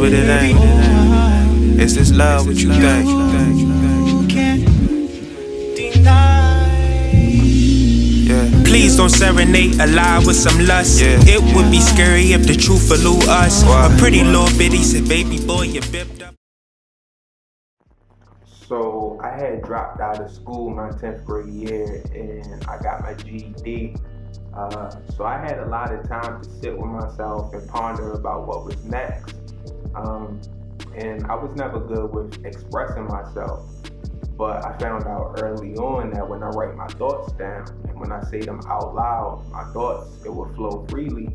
what it ain't. It's this love, what you think. Yeah. Please don't serenade a lie with some lust. Yeah. It would be scary if the truth elude us. Wow. A pretty little bitty said, baby boy, you bipped up. So I had dropped out of school my 10th grade year and I got my GED. So I had a lot of time to sit with myself and ponder about what was next. And I was never good with expressing myself, but I found out early on that when I write my thoughts down and when I say them out loud, my thoughts, it would flow freely.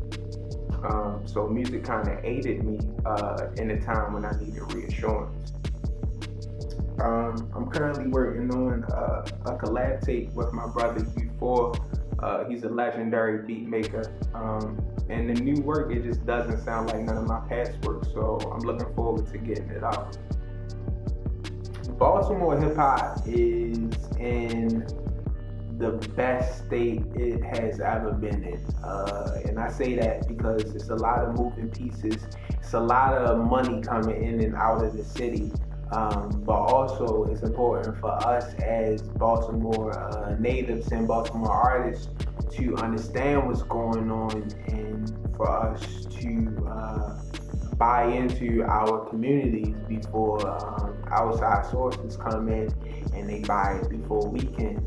So music kind of aided me in a time when I needed reassurance. I'm currently working on a collab tape with my brother U4. He's a legendary beat maker. And the new work, it just doesn't sound like none of my past work, so I'm looking forward to getting it out. Baltimore hip hop is in the best state it has ever been in. And I say that because it's a lot of moving pieces. It's a lot of money coming in and out of the city. But also it's important for us as Baltimore natives and Baltimore artists to understand what's going on and for us to buy into our communities before outside sources come in and they buy it before we can.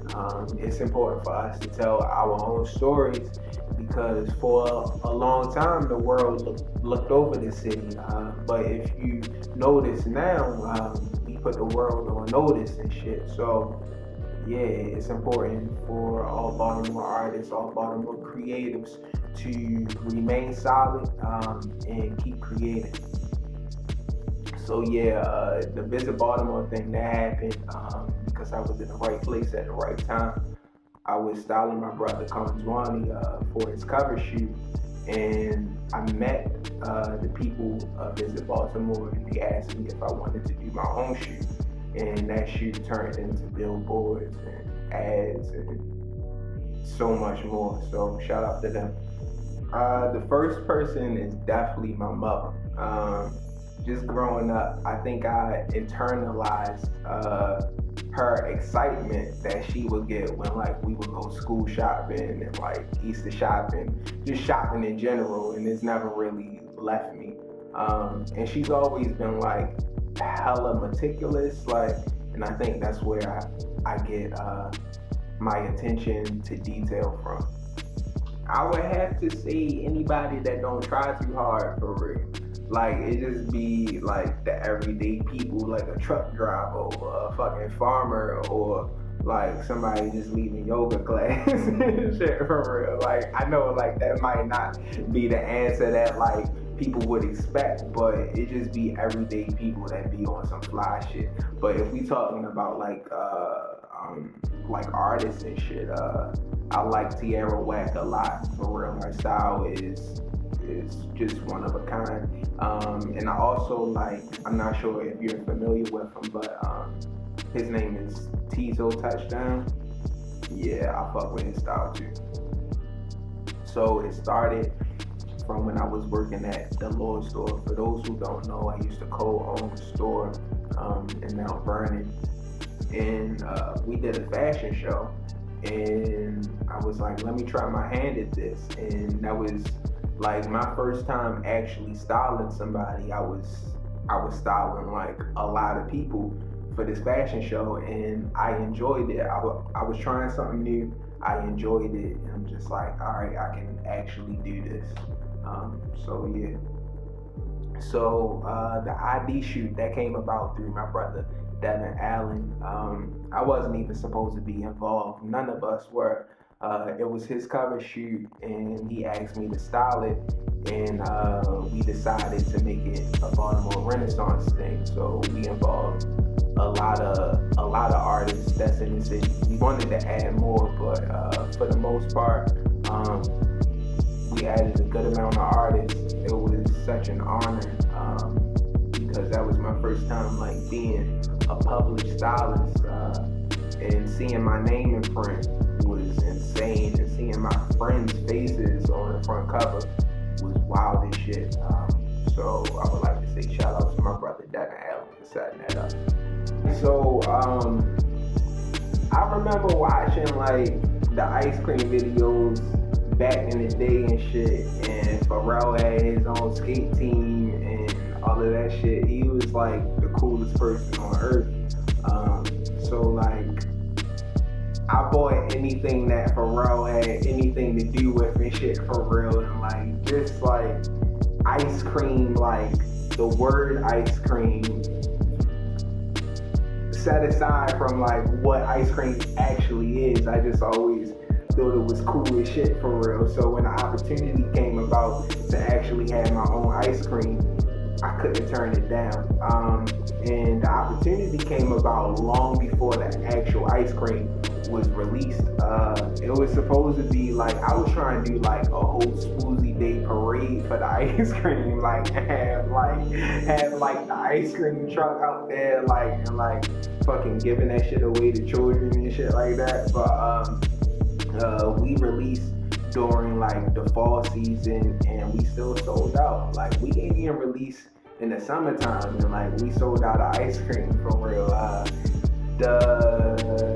It's important for us to tell our own stories because for a long time the world looked over the city. But if you notice now, we put the world on notice and shit. So yeah, it's important for all Baltimore artists, all Baltimore creatives to remain solid and keep creating. So yeah, the Visit Baltimore thing that happened because I was in the right place at the right time. I was styling my brother Kanzwani for his cover shoot, and I met the people of Visit Baltimore, and they asked me if I wanted to do my own shoot. And that shoot turned into billboards and ads and so much more. So shout out to them. The first person is definitely my mother. Just growing up, I think I internalized her excitement that she would get when like we would go school shopping and like Easter shopping, just shopping in general, and it's never really left me. And she's always been like hella meticulous, like, and I think that's where I get my attention to detail from. I would have to say anybody that don't try too hard for real. Like, it just be like the everyday people, like a truck driver or a fucking farmer or like somebody just leaving yoga class and shit for real. Like, I know like that might not be the answer that like people would expect, but it just be everyday people that be on some fly shit. But if we talking about like artists and shit, I like Tierra Whack a lot for real. Her style is just one of a kind. And I also like, I'm not sure if you're familiar with him, but his name is Tizo Touchdown. Yeah, I fuck with his style too. So it started from when I was working at the Lord store. For those who don't know, I used to co-own a store in Mount Vernon. And we did a fashion show. And I was like, let me try my hand at this. And that was like my first time actually styling somebody. I was styling like a lot of people for this fashion show, and I enjoyed it. I was trying something new. I enjoyed it, and I'm just like, all right, I can actually do this. So yeah. So the ID shoot that came about through my brother Devin Allen. I wasn't even supposed to be involved. None of us were. It was his cover shoot, and he asked me to style it, and we decided to make it a Baltimore Renaissance thing. So we involved a lot of artists that's in the city. We wanted to add more, but for the most part, we added a good amount of artists. It was such an honor because that was my first time like being a published stylist, and seeing my name in print was insane, and seeing my friends' faces on the front cover was wild as shit. So So I would like to say shout out to my brother Devin Allen for setting that up. So I remember watching like the ice cream videos back in the day and shit, and Pharrell had his own skate team and all of that shit. He was like the coolest person on earth. So like I bought anything that Pharrell had anything to do with and shit for real, and like just like ice cream, like the word ice cream, set aside from like what ice cream actually is, I just always thought it was cool as shit for real. So when the opportunity came about to actually have my own ice cream, I couldn't turn it down. And the opportunity came about long before the actual ice cream was released. It was supposed to be like, I was trying to do like a whole SWOOZ Day parade for the ice cream, like have the ice cream truck out there, like, and like fucking giving that shit away to children and shit like that. But we released during like the fall season, and we still sold out. Like we didn't even release in the summertime, and like we sold out of ice cream for real. The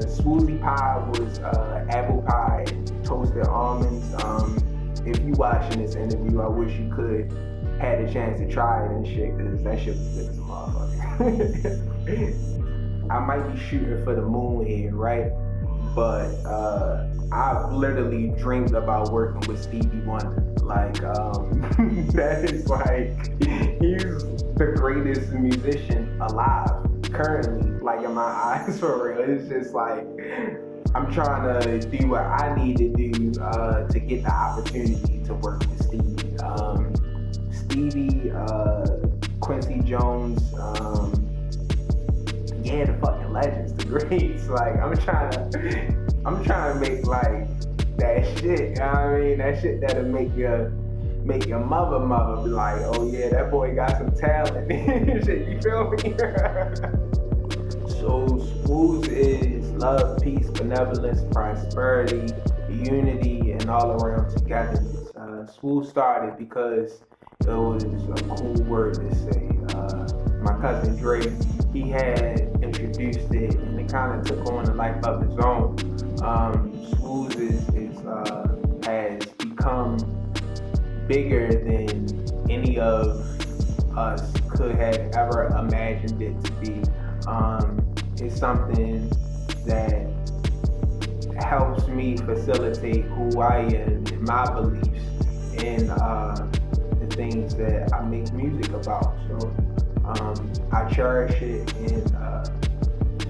SWOOZ pie was apple pie and toasted almonds. If you watching this interview, I wish you could had a chance to try it and shit, because that shit was good as a motherfucker. I might be shooting for the moon here, right? But I've literally dreamed about working with Stevie Wonder. Like, that is like, he's the greatest musician alive currently, like in my eyes, for real. It's just like, I'm trying to do what I need to do to get the opportunity to work with Stevie. Stevie, Quincy Jones, yeah, the fucking legends, the greats. Like, I'm trying to make like that shit, you know what I mean? That shit that'll make your mother be like, oh yeah, that boy got some talent. Shit, you feel me? So SWOOZ is love, peace, benevolence, prosperity, unity, and all around togetherness. SWOOZ started because it was a cool word to say. My cousin Dre, he had introduced it, and it kind of took on a life of its own. SWOOZ has become bigger than any of us could have ever imagined it to be. It's something that helps me facilitate who I am and my beliefs and the things that I make music about. So I cherish it, and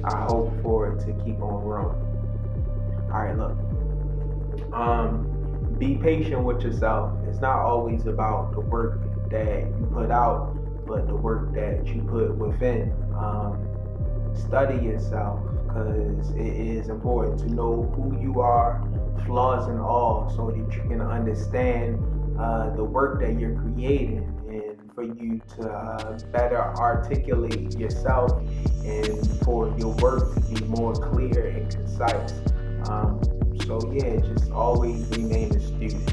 I hope for it to keep on growing. Alright, look. Be patient with yourself. It's not always about the work that you put out, but the work that you put within. Study yourself, because it is important to know who you are, flaws and all, so that you can understand the work that you're creating, and for you to better articulate yourself, and for your work to be more clear and concise. So yeah, just always remain a student.